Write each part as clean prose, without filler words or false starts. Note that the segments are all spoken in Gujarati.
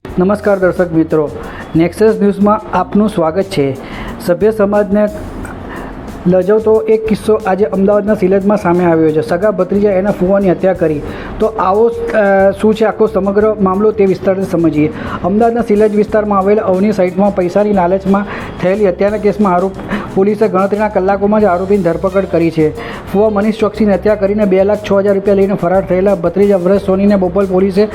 નમસ્કાર દર્શક મિત્રો, નેક્સસ ન્યૂઝમાં આપનું સ્વાગત છે। સભ્ય સમાજને લજવતો એક કિસ્સો આજે અમદાવાદના સિલેજમાં સામે આવ્યો છે। સગા ભત્રીજા એના ફુવાની હત્યા કરી। તો આવો શું છે આખો સમગ્ર મામલો તે વિસ્તારથી સમજીએ। અમદાવાદના સિલેજ વિસ્તારમાં આવેલ અવની સાઇટમાં પૈસાની લાલચમાં થયેલી હત્યાના કેસમાં પોલીસે ગણતરીના કલાકોમાં જ આરોપીની ધરપકડ કરી છે। ફુવા મનીષ ચોકસીની હત્યા કરીને 2,06,000 રૂપિયા લઈને ફરાર થયેલા ભત્રીજા વ્રજ સોનીને બોપલ પોલીસે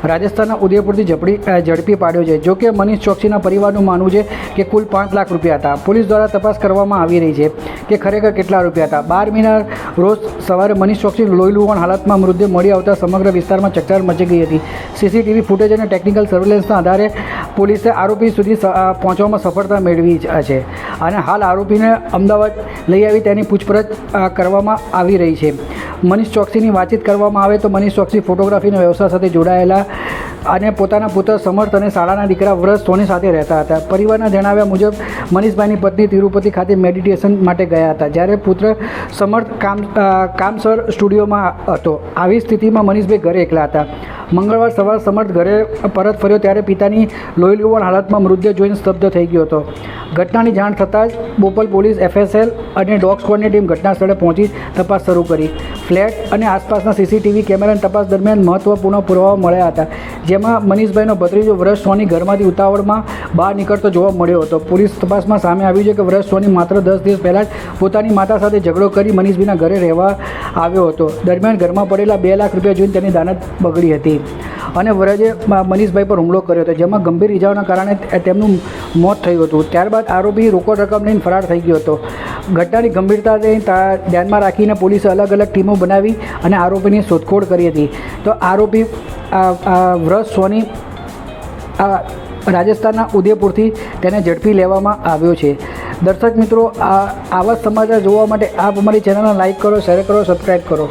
રાજસ્થાનના ઉદયપુરથી ઝડપી પાડ્યો છે। જોકે મનીષ ચોકસીના પરિવારનું માનવું છે કે કુલ 5 લાખ રૂપિયા હતા। પોલીસ દ્વારા તપાસ કરવામાં આવી રહી છે કે ખરેખર કેટલા રૂપિયા હતા। 12મીના રોજ સવારે મનીષ ચોકસી લોહીલુહાણ હાલતમાં મૃતદેહ મળી આવતા સમગ્ર વિસ્તારમાં ચકચાર મચી ગઈ હતી। સીસીટીવી ફૂટેજ અને ટેકનિકલ સર્વેલન્સના આધારે પોલીસે આરોપી સુધી પહોંચવામાં સફળતા મેળવી છે અને હાલ આરોપીને અમદાવાદ લઈ આવી તેની પૂછપરછ કરવામાં આવી રહી છે। મનીષ ચોકસીની વાતચીત કરવામાં આવે તો મનીષ ચોકસી ફોટોગ્રાફીના વ્યવસાય સાથે જોડાયેલા અને પોતાના પુત્ર સમર્થ અને શાળાના દીકરા વ્રજ સોની સાથે રહેતા હતા। પરિવારના જણાવ્યા મુજબ મનીષભાઈની પત્ની તિરુપતિ ખાતે મેડિટેશન માટે ગયા હતા, જ્યારે પુત્ર સમર્થ કામસર સ્ટુડિયોમાં હતો। આવી સ્થિતિમાં મનીષભાઈ ઘરે એકલા હતા। મંગળવાર સવારે સમર્થ ઘરે પરત ફર્યો ત્યારે પિતાની લોહીલુહાણ હાલતમાં મૃતદેહ જોઈને સ્તબ્ધ થઈ ગયો હતો। ઘટનાની જાણ થતાં જ બોપલ પોલીસ, FSL અને ડોગ સ્ક્વોડની ટીમ ઘટના સ્થળે પહોંચી તપાસ શરૂ કરી। ફ્લેટ અને આસપાસના સીસીટીવી કેમેરાની તપાસ દરમિયાન મહત્વપૂર્ણ પુરાવા મળ્યા હતા, જેમાં મનીષભાઈનો ભત્રીજો વ્રજ સોની ઘરમાંથી ઉતાવળમાં બહાર નીકળતો જોવા મળ્યો હતો। પોલીસ તપાસમાં સામે આવ્યું છે કે વ્રજ સોની માત્ર 10 દિવસ પહેલાં જ પોતાની માતા સાથે ઝઘડો કરી મનીષભાઈના ઘરે રહેવા આવ્યો હતો। દરમિયાન ઘરમાં પડેલા 2 લાખ રૂપિયા જોઈને તેની દાનત બગડી હતી અને વ્રજે મનીષભાઈ પર હુમલો કર્યો હતો, જેમાં ગંભીર ઇજાઓના કારણે તેમનું મોત થયું હતું। ત્યારબાદ આરોપી રોકડ રકમ લઈને ફરાર થઈ ગયો હતો। ઘટનાની ગંભીરતાને ધ્યાનમાં રાખીને પોલીસે અલગ અલગ ટીમો બનાવી અને આરોપીની શોધખોળ કરી હતી। તો આરોપી વ્રજ સોની રાજસ્થાનના ઉદયપુરથી તેને ઝડપી લેવામાં આવ્યો છે। દર્શક મિત્રો, આવા સમાચાર જોવા માટે આપ અમારી ચેનલને લાઇક કરો, શેર કરો, સબસ્ક્રાઈબ કરો।